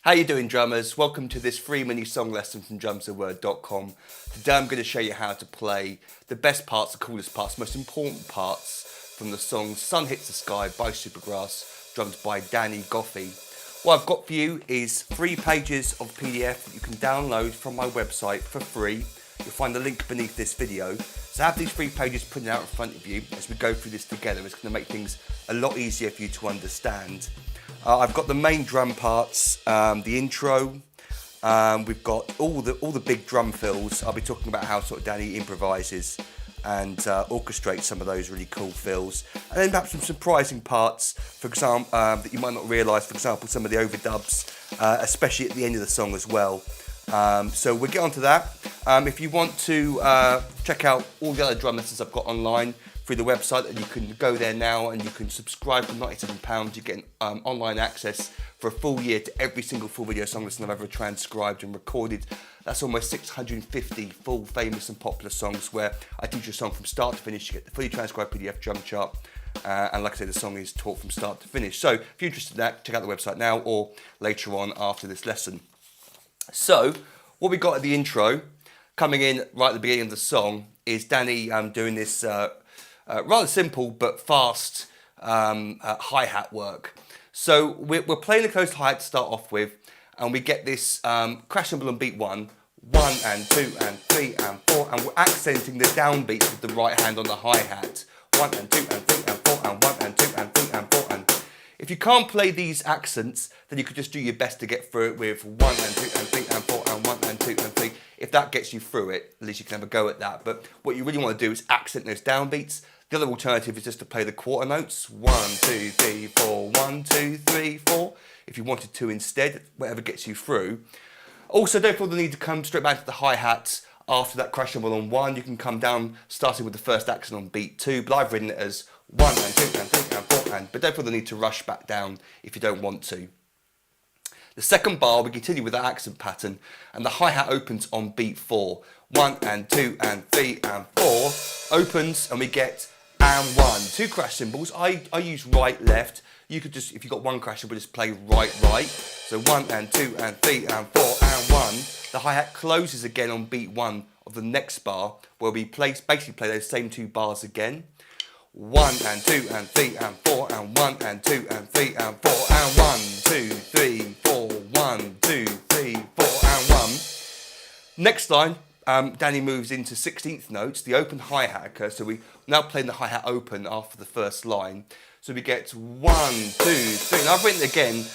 How you doing, drummers? Welcome to this free mini song lesson from drumsaword.com. Today I'm going to show you how to play the best parts, the coolest parts, most important parts from the song Sun Hits the Sky by Supergrass, drummed by Danny Goffey. What I've got for you is 3 pages of PDF that you can download from my website for free. You'll find the link beneath this video. So have these 3 pages printed out in front of you as we go through this together. It's going to make things a lot easier for you to understand. I've got the main drum parts, the intro. We've got all the big drum fills. I'll be talking about how sort of Danny improvises and orchestrates some of those really cool fills, and then perhaps some surprising parts, for example, that you might not realise. For example, some of the overdubs, especially at the end of the song as well. So we'll get on to that. If you want to check out all the other drum lessons I've got online through the website, and you can go there now and you can subscribe for £97. You get online access for a full year to every single full video song lesson I've ever transcribed and recorded. That's almost 650 full, famous and popular songs where I teach a song from start to finish. You get the fully transcribed PDF drum chart, and like I say, the song is taught from start to finish. So if you're interested in that, check out the website now or later on after this lesson. So what we got at the intro, coming in right at the beginning of the song, is Danny doing this rather simple but fast hi-hat work. So we're playing a closed hi-hat to start off with, and we get this crash cymbal on beat 1, 1 and 2 and 3 and 4, and we're accenting the downbeat with the right hand on the hi-hat. 1 and 2 and 3 and 4 and 1 and 2 and 3 and 4 and... If you can't play these accents, then you could just do your best to get through it with 1 and 2 and 3 and 4 and 1 and 2 and 3. If that gets you through it, at least you can have a go at that. But what you really want to do is accent those downbeats. The other alternative is just to play the quarter notes. 1, 2, 3, 4, 1, 2, 3, 4. If you wanted to instead, whatever gets you through. Also, don't feel the need to come straight back to the hi-hat after that crash cymbal on 1. You can come down starting with the first accent on beat 2, but I've written it as 1 and 2 and 3 and 4 but don't feel the need to rush back down if you don't want to. The second bar, we continue with that accent pattern, and the hi-hat opens on beat 4. 1 and 2 and 3 and 4 opens, and we get and 1. 2 crash cymbals. I use right, left. You could just, if you've got 1 crash cymbal, just play right, right. So 1 and 2 and 3 and 4 and 1. The hi-hat closes again on beat 1 of the next bar, where we basically play those same 2 bars again. 1 and 2 and 3 and 4 and 1 and 2 and 3 and 4 and 1, 2, 3, 4, 1, 2, 3, 4 and 1. Next line, Danny moves into 16th notes, the open hi-hat occurs, so we now playing the hi-hat open after the first line. So we get 1, 2, 3, and I've written again,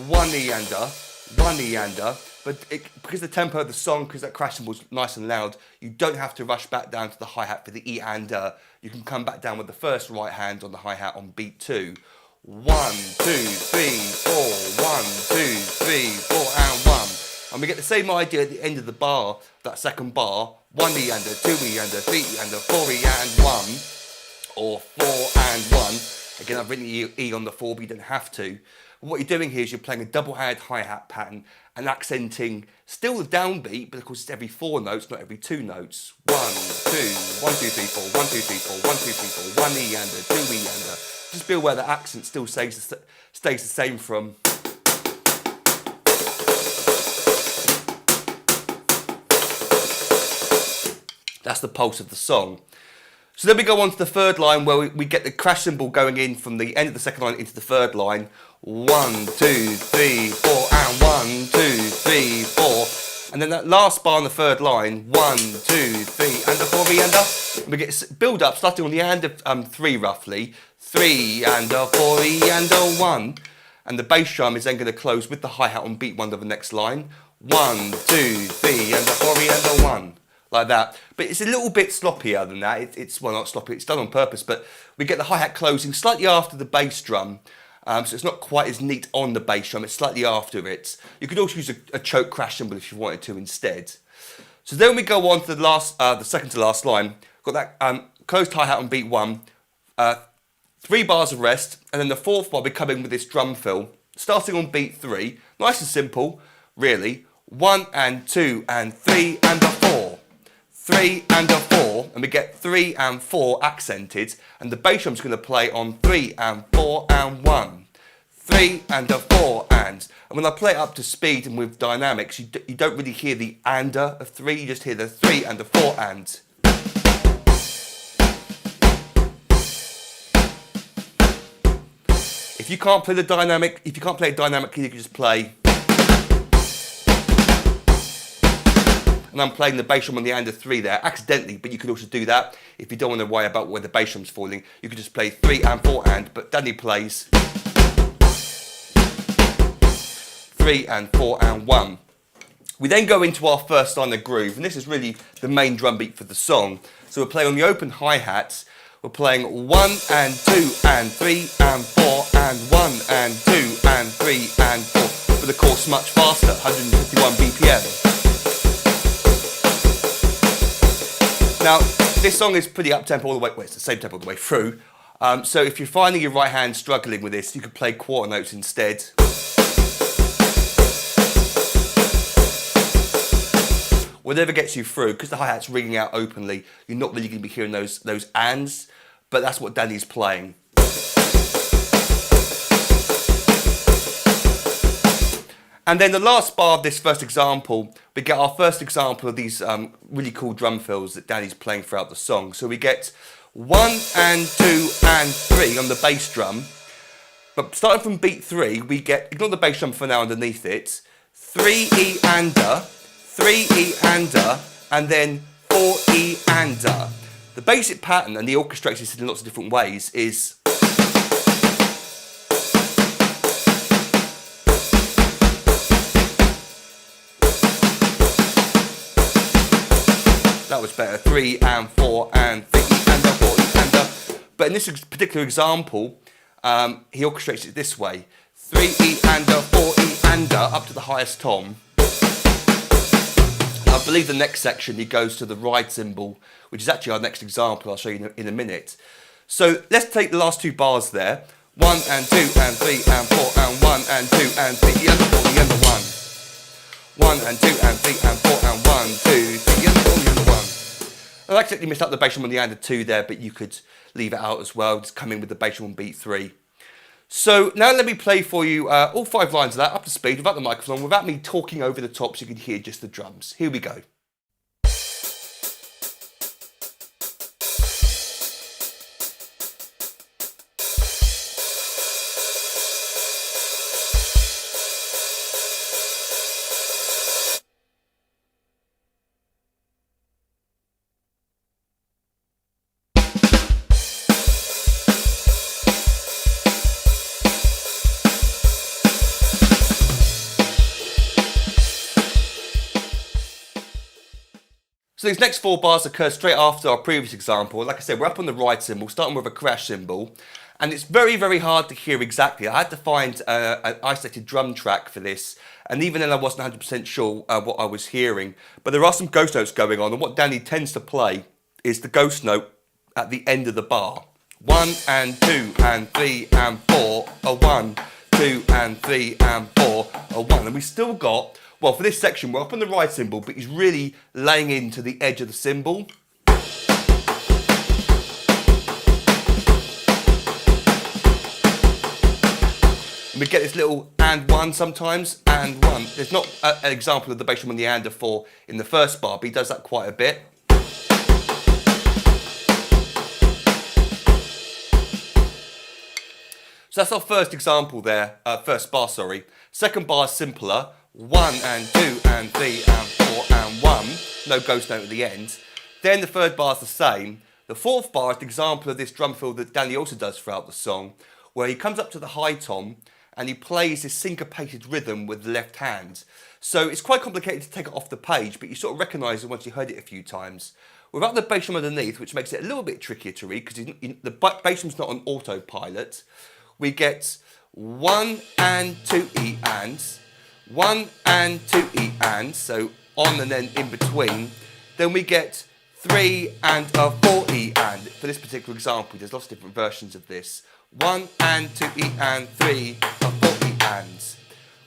1 eander, but because the tempo of the song, because that crash cymbal's nice and loud, you don't have to rush back down to the hi-hat for the e-ander. You can come back down with the first right hand on the hi-hat on beat 2. 1, 2, 3, 4, 1, 2, 3, 4, and 1. And we get the same idea at the end of the bar, that second bar. 1 e-ander, 2 e-ander, 3 e-ander, 4 e-and 1, or 4 and 1. Again, I've written E on the 4, but you don't have to. What you're doing here is you're playing a double-hand hi-hat pattern and accenting still the downbeat, but of course it's every 4 notes, not every 2 notes. 1, 2, 1, 2, 3, 4, 1, 2, 3, 4, 1, 2, 3, 4, 1 e-ander, 2 e-ander. Just be aware the accent still stays the same from... That's the pulse of the song. So then we go on to the third line, where we get the crash cymbal going in from the end of the second line into the third line. 1, 2, 3, 4, and 1, 2, 3, 4. And then that last bar on the third line, 1, 2, 3, and a 4 e-ander. And we get build up, starting on the end of 3 roughly. 3 and a 4 e-ander 1. And the bass drum is then going to close with the hi-hat on beat 1 of the next line. 1, 2, 3, and a 4 e-ander 1. Like that, but it's a little bit sloppier than that. It's well, not sloppy, it's done on purpose, but we get the hi-hat closing slightly after the bass drum, so it's not quite as neat on the bass drum, it's slightly after it. You could also use a choke crash cymbal if you wanted to instead. So then we go on to the second to last line. Got that closed hi-hat on beat 1, 3 bars of rest, and then the 4th bar we come in with this drum fill, starting on beat 3, nice and simple, really. 1 and 2 and 3 and a 4. 3 and a 4, and we get 3 and 4 accented, and the bass drum's going to play on 3 and 4 and 1. 3 and a 4 and. And when I play it up to speed and with dynamics, you don't really hear the ander of 3, you just hear the 3 and the 4 and. If you can't play the dynamic, if you can't play it dynamically, you can just play. And I'm playing the bass drum on the ander 3 there, accidentally, but you could also do that. If you don't want to worry about where the bass drum's falling, you could just play 3 and 4 and, but Danny plays 3 and 4 and 1. We then go into our first line of groove, and this is really the main drum beat for the song. So we're playing on the open hi-hats, we're playing 1 and 2 and 3 and 4 and 1 and 2 and 3 and 4, but of course much faster, 151 BPM. Now, this song is pretty up-tempo all the way, well, it's the same tempo all the way through. So if you're finding your right hand struggling with this, you could play quarter notes instead. Whatever gets you through, because the hi-hat's ringing out openly, you're not really going to be hearing those ands, but that's what Danny's playing. And then the last bar of this first example, we get our first example of these really cool drum fills that Danny's playing throughout the song. So we get 1 and 2 and 3 on the bass drum, but starting from beat 3, we get, ignore the bass drum for now underneath it, 3 ander, 3 ander, and then 4 ander. The basic pattern, and he orchestrates this in lots of different ways, is that was better, 3 and 4 and 3 ander, 4 ander. But in this particular example, he orchestrates it this way: 3 ander, 4 ander, up to the highest tom. I believe the next section he goes to the ride cymbal, which is actually our next example. I'll show you in a minute. So let's take the last 2 bars there: 1 and 2 and 3 and 4 and 1 and 2 and 3 and 4 and 1. 1 and 2 and 3 and 4 and 1, 2, 3 and 4 and 1. I accidentally missed out the bass drum on the ander 2 there, but you could leave it out as well. Just come in with the bass drum on beat 3. So now let me play for you all 5 lines of that up to speed without the microphone, without me talking over the top so you can hear just the drums. Here we go. So these next 4 bars occur straight after our previous example. Like I said, we're up on the ride cymbal, starting with a crash cymbal, and it's very, very hard to hear exactly. I had to find an isolated drum track for this, and even then I wasn't 100% sure what I was hearing. But there are some ghost notes going on, and what Danny tends to play is the ghost note at the end of the bar. 1 and 2 and 3 and 4, a 1, 2 and 3 and 4, a 1. And we still got, well, for this section, we're up on the ride cymbal, but he's really laying into the edge of the cymbal. And we get this little and 1 sometimes, and 1. There's not an example of the bass drum on the ander 4 in the first bar, but he does that quite a bit. So that's our first example there, first bar, sorry. Second bar is simpler. 1 and 2 and 3 and 4 and 1. No ghost note at the end. Then the third bar is the same. The fourth bar is the example of this drum fill that Danny also does throughout the song, where he comes up to the high tom and he plays this syncopated rhythm with the left hand. So it's quite complicated to take it off the page, but you sort of recognise it once you heard it a few times. Without the bass drum underneath, which makes it a little bit trickier to read, because the bass drum's not on autopilot, we get 1 and 2 E ands, 1 and 2 E ands, so on and then in between. Then we get 3 and a 4 E and. For this particular example, there's lots of different versions of this. 1 and 2 E and 3 a 4 E ands.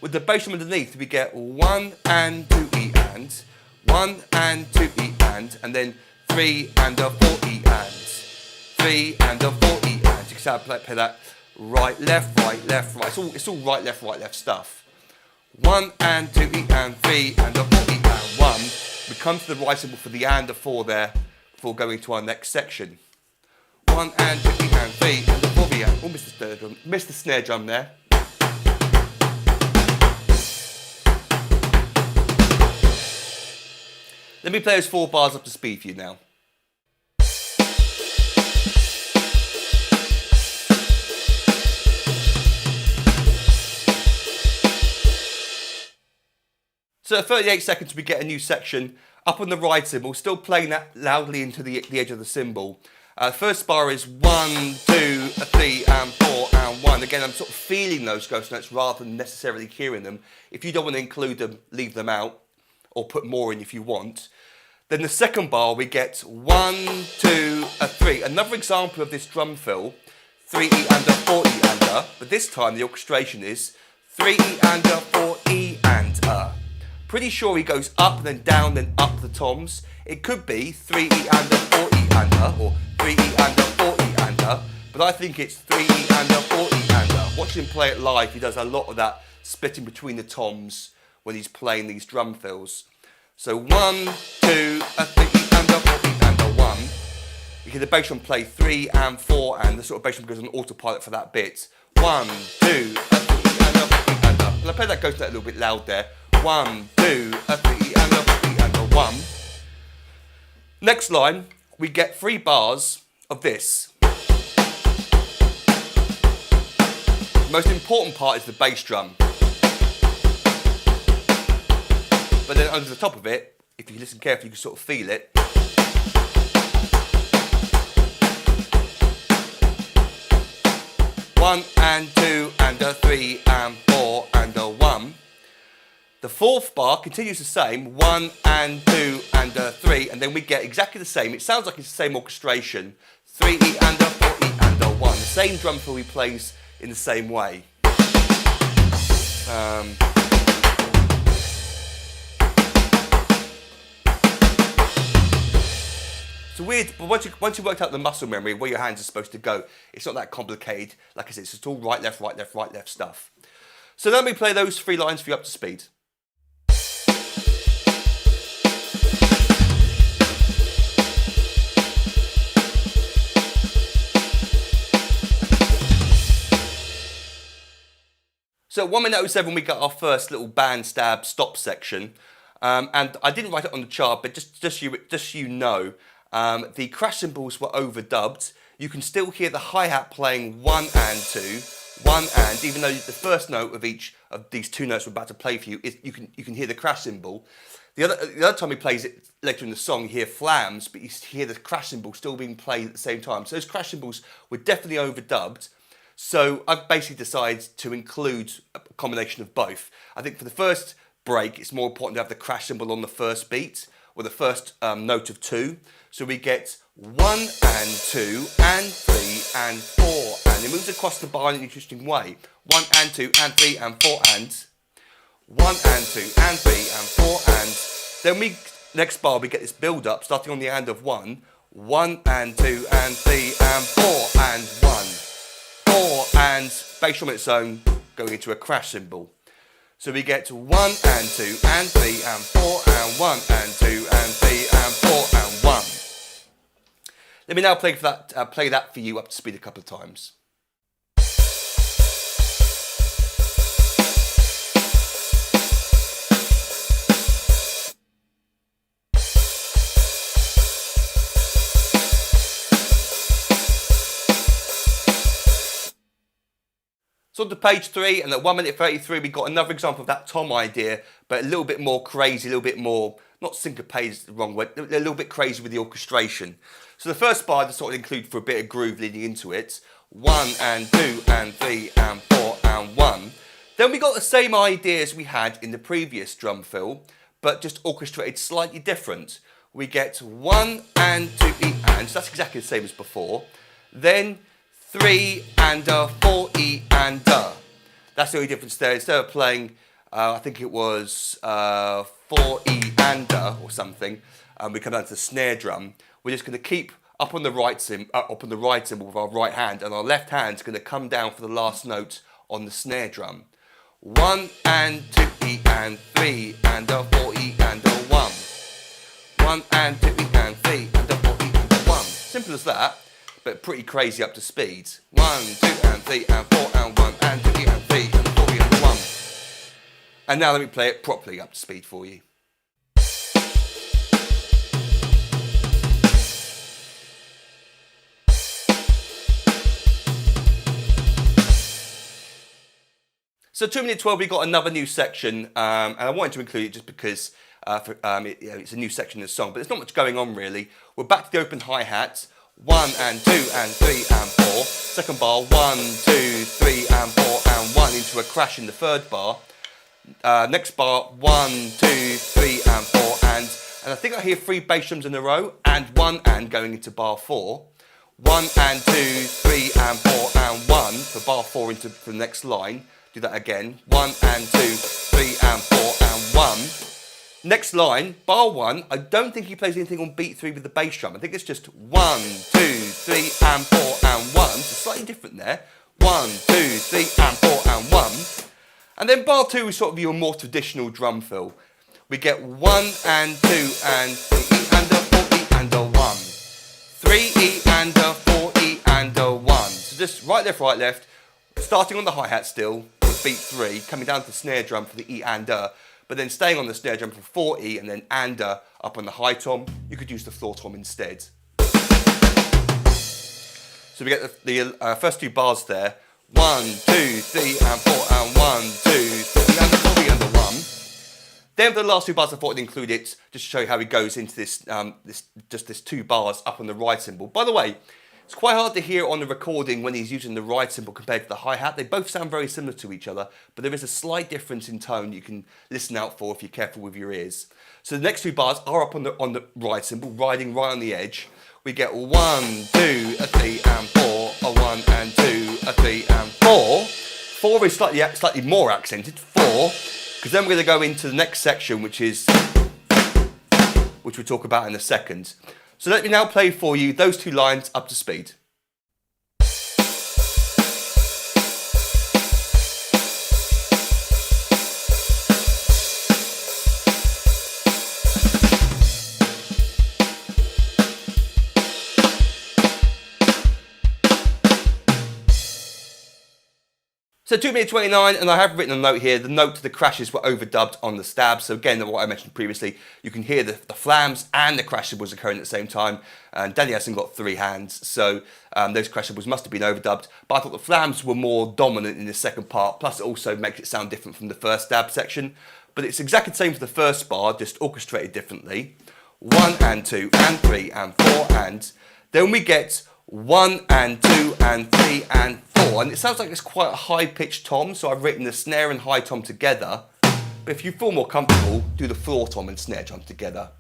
With the bass drum underneath, we get 1 and 2 E and, 1 and 2 E and then 3 and a 4 E and, 3 and a 4 E and. You can see how I play that right, left, right, left, right. It's all right, left stuff. 1 and 2 E and 3 and a 4 E and 1. We come to the right symbol for the and a 4 there before going to our next section. 1 and 2 E and 3 and a 4 E and... Oh, missed the snare drum there. Let me play those 4 bars up to speed for you now. So at 38 seconds we get a new section. Up on the right symbol, still playing that loudly into the edge of the symbol. First bar is 1, 2, 3 and 4 and 1. Again, I'm sort of feeling those ghost notes rather than necessarily hearing them. If you don't want to include them, leave them out or put more in if you want. Then the second bar we get 1, 2, 3. Another example of this drum fill, 3 E and a 4 E and a, but this time the orchestration is 3 E and a 4 E and a. Pretty sure he goes up, then down, then up the toms. It could be 3 E and a 4 E and a, or 3 E and a 4 E and a, but I think it's 3 E and a 4 E and a. Watching him play it live, he does a lot of that splitting between the toms when he's playing these drum fills. So 1, 2, 3 and a 4 E and a 1. You hear the bass drum play 3 and 4 and the sort of bass drum goes on autopilot for that bit. 1, 2, 3 and a 4 E and a. And I play that ghost note a little bit loud there. 1, 2, 3 and a 4 E and a 1. Next line, we get 3 bars of this. The most important part is the bass drum. But then under the top of it, if you listen carefully, you can sort of feel it. One and 2 and a 3 and 4 and a 1. The fourth bar continues the same, 1 and 2 and a 3, and then we get exactly the same. It sounds like it's the same orchestration. 3 E and a 4 E and a 1. The same drum fill he plays in the same way. It's weird, but once you worked out the muscle memory, where your hands are supposed to go, it's not that complicated. Like I said, it's just all right, left, right, left, right, left stuff. So let me play those 3 lines for you up to speed. So at 1 minute 07 we got our first little band stab stop section, and I didn't write it on the chart, but just so you know, the crash cymbals were overdubbed. You can still hear the hi-hat playing 1 and 2, 1 and, even though the first note of each of these 2 notes we're about to play for you, you can hear the crash cymbal. The other time he plays it later in the song, you hear flams, but you hear the crash cymbal still being played at the same time. So those crash cymbals were definitely overdubbed. So I've basically decided to include a combination of both. I think for the first break, it's more important to have the crash cymbal on the first beat, or the first note of 2. So we get 1 and 2 and 3 and 4, and it moves across the bar in an interesting way. 1 and 2 and 3 and 4 and 1 and 2 and 3 and 4 and. Then next bar we get this build up starting on the and of 1. 1 and 2 and 3 and 4 and 1. 4 and bass drum on its own going into a crash cymbal. So we get 1 and 2 and 3 and 4 and 1 and 2 and 3 and 4 and 1. Let me now play that for you up to speed a couple of times. So on to page 3, and at 1 minute 33 we got another example of that tom idea, but a little bit more crazy, a little bit more, not syncopated is the wrong word, a little bit crazy with the orchestration. So the first bar to sort of include for a bit of groove leading into it, 1 and 2 and 3 and 4 and 1. Then we got the same idea as we had in the previous drum fill, but just orchestrated slightly different. We get 1 and 2 E and, so that's exactly the same as before. Then 3 and a 4 E and a. That's the only difference there. Instead of playing, I think it was 4 E and a or something, and we come down to the snare drum, we're just going to keep up on the right cymbal with our right hand, and our left hand's going to come down for the last note on the snare drum. 1 and 2 E and 3 and a 4 E and a 1. 1 and 2 E and 3 and a 4 E and a 1. Simple as that, but pretty crazy up to speed. 1, 2 and 3 and 4 and 1 and 2 E and 3 and 4 E and 1. And now let me play it properly up to speed for you. So 2 minute 12, we got another new section, and I wanted to include it just because it's a new section in the song, but there's not much going on really. We're back to the open hi-hat, 1 and 2 and 3 and 4. Second bar, 1, 2, 3 and 4 and 1 into a crash in the third bar. Next bar, 1, 2, 3 and 4 and I think I hear 3 bass drums in a row and 1 and going into bar 4. 1 and 2, 3 and 4 and 1 for bar 4 into the next line. Do that again. 1 and 2, 3 and 4 and 1. Next line, bar 1. I don't think he plays anything on beat 3 with the bass drum. I think it's just 1, 2, 3 and 4 and 1. So slightly different there. 1, 2, 3 and 4 and 1. And then bar 2 is sort of your more traditional drum fill. We get 1 and 2 and 3 E and a 4 E and a 1. 3 E and a 4 E and a 1. So just right, left. Starting on the hi-hat still. Beat 3, coming down to the snare drum for the E and but then staying on the snare drum for 4 E and then up on the high tom. You could use the floor tom instead. So we get the first 2 bars there. 1, 2, 3 and 4 and 1, 2, 3 and 4 E and 1. Then for the last 2 bars I thought I'd include it just to show you how he goes into this, this 2 bars up on the right cymbal. By the way, it's quite hard to hear on the recording when he's using the right cymbal compared to the hi-hat. They both sound very similar to each other, but there is a slight difference in tone you can listen out for if you're careful with your ears. So the next 2 bars are up on the right cymbal, riding right on the edge. We get 1, 2, 3 and 4, a 1 and 2, a 3 and 4. 4 is slightly more accented, 4, because then we're going to go into the next section, which we'll talk about in a second. So let me now play for you those 2 lines up to speed. So 2 minutes 29, and I have written a note here. The note to the crashes were overdubbed on the stabs. So again, what I mentioned previously, you can hear the flams and the crash cymbals occurring at the same time. And Danny hasn't got 3 hands, so those crash cymbals must have been overdubbed. But I thought the flams were more dominant in the second part. Plus, it also makes it sound different from the first stab section. But it's exactly the same for the first bar, just orchestrated differently. 1 and 2 and 3 and 4 and then we get 1 and 2 and 3 and 4, and it sounds like it's quite a high-pitched tom, so I've written the snare and high tom together. But if you feel more comfortable, do the floor tom and snare drum together.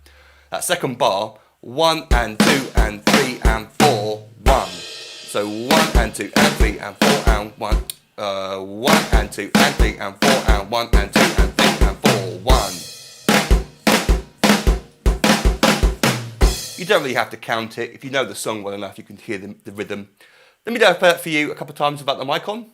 That second bar, 1 and 2 and 3 and 4, 1. So 1 and 2 and 3 and 4 and 1. 1 and 2 and 3 and 4 and 1 and 2 and 3 and 4, 1. You don't really have to count it. If you know the song well enough, you can hear the rhythm. Let me play that for you a couple of times without the mic on.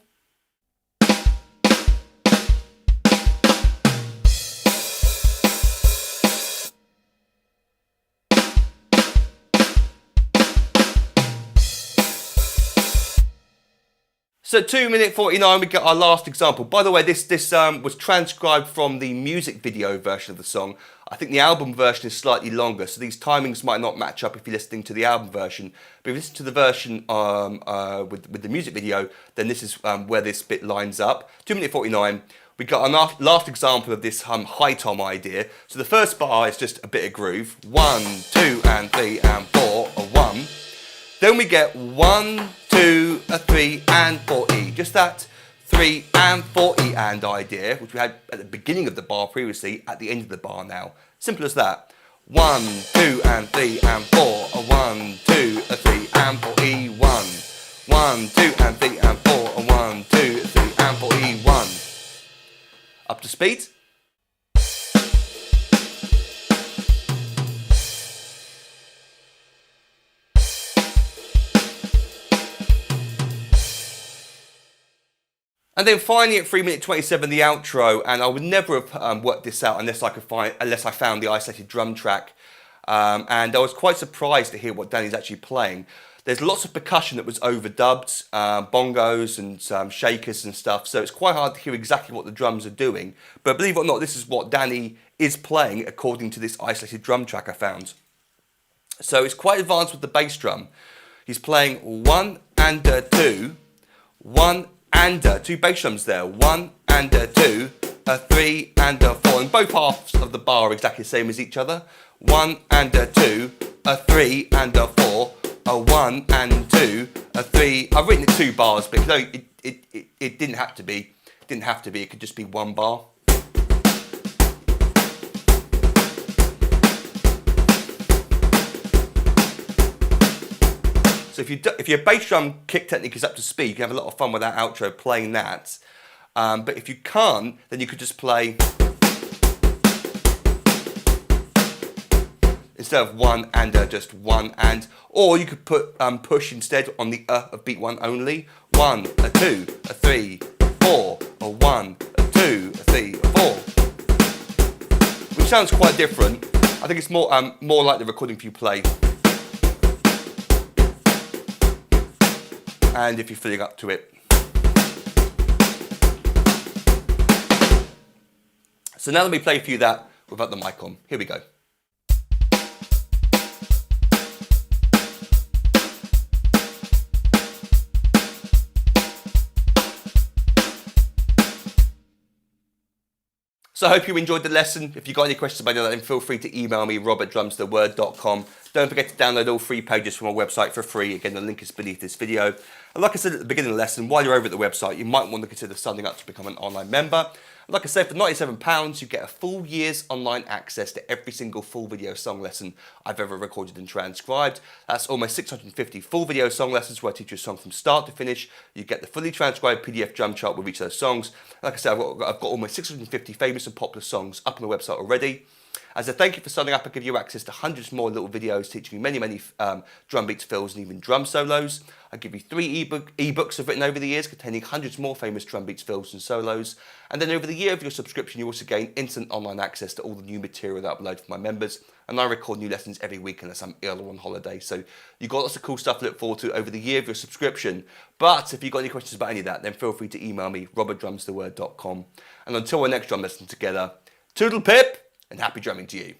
So 2 minute 49, we get our last example. By the way, this was transcribed from the music video version of the song. I think the album version is slightly longer, so these timings might not match up if you're listening to the album version. But if you listen to the version with the music video, then this is where this bit lines up. 2 minute 49, we got our last example of this high tom idea. So the first bar is just a bit of groove. 1, 2 and 3 and 4, a 1. Then we get 1, 2, a 3 and 4 E. Just that 3 and 4 E and idea, which we had at the beginning of the bar previously, at the end of the bar now. Simple as that. 1, 2 and 3 and 4, a 1, 2, a 3 and 4 E, 1. 1, 2 and 3 and 4, a 1, 2, a 3 and 4 E, 1. Up to speed. And then finally at 3 minute 27, the outro, and I would never have worked this out unless I found the isolated drum track. And I was quite surprised to hear what Danny's actually playing. There's lots of percussion that was overdubbed, bongos and shakers and stuff, so it's quite hard to hear exactly what the drums are doing. But believe it or not, this is what Danny is playing according to this isolated drum track I found. So it's quite advanced with the bass drum. He's playing 1 and a 2, 1 and a 2 bass drums there, 1 and a 2, a 3 and a 4, and both halves of the bar are exactly the same as each other. 1 and a 2, a 3 and a 4, a 1 and 2, a 3. I've written it 2 bars, but no, it didn't have to be. It didn't have to be. It could just be 1 bar. So if your bass drum kick technique is up to speed, you can have a lot of fun with that outro playing that. But if you can't, then you could just play, instead of 1 and a, just 1 and, or you could put push instead on the of beat 1 only. 1, a 2, a 3, 4, a 1, a 2, a 3, a 4. Which sounds quite different. I think it's more like the recording if you play. And if you're filling up to it. So now let me play for you that without the mic on. Here we go. So I hope you enjoyed the lesson. If you've got any questions about that, then feel free to email me, rob@drumstheword.com. Don't forget to download all 3 pages from our website for free. Again, the link is beneath this video. And like I said at the beginning of the lesson, while you're over at the website, you might want to consider signing up to become an online member. And like I said, for £97, you get a full year's online access to every single full video song lesson I've ever recorded and transcribed. That's almost 650 full video song lessons where I teach you a song from start to finish. You get the fully transcribed PDF drum chart with each of those songs. Like I said, I've got almost 650 famous and popular songs up on the website already. As a thank you for signing up, I give you access to hundreds more little videos teaching you many drum beats, fills, and even drum solos. I give you 3 ebooks I've written over the years containing hundreds more famous drum beats, fills, and solos. And then over the year of your subscription, you also gain instant online access to all the new material that I upload for my members. And I record new lessons every week unless I'm ill or on holiday. So you've got lots of cool stuff to look forward to over the year of your subscription. But if you've got any questions about any of that, then feel free to email me, rob@drumstheword.com. And until our next drum lesson together, toodle pip! And happy drumming to you.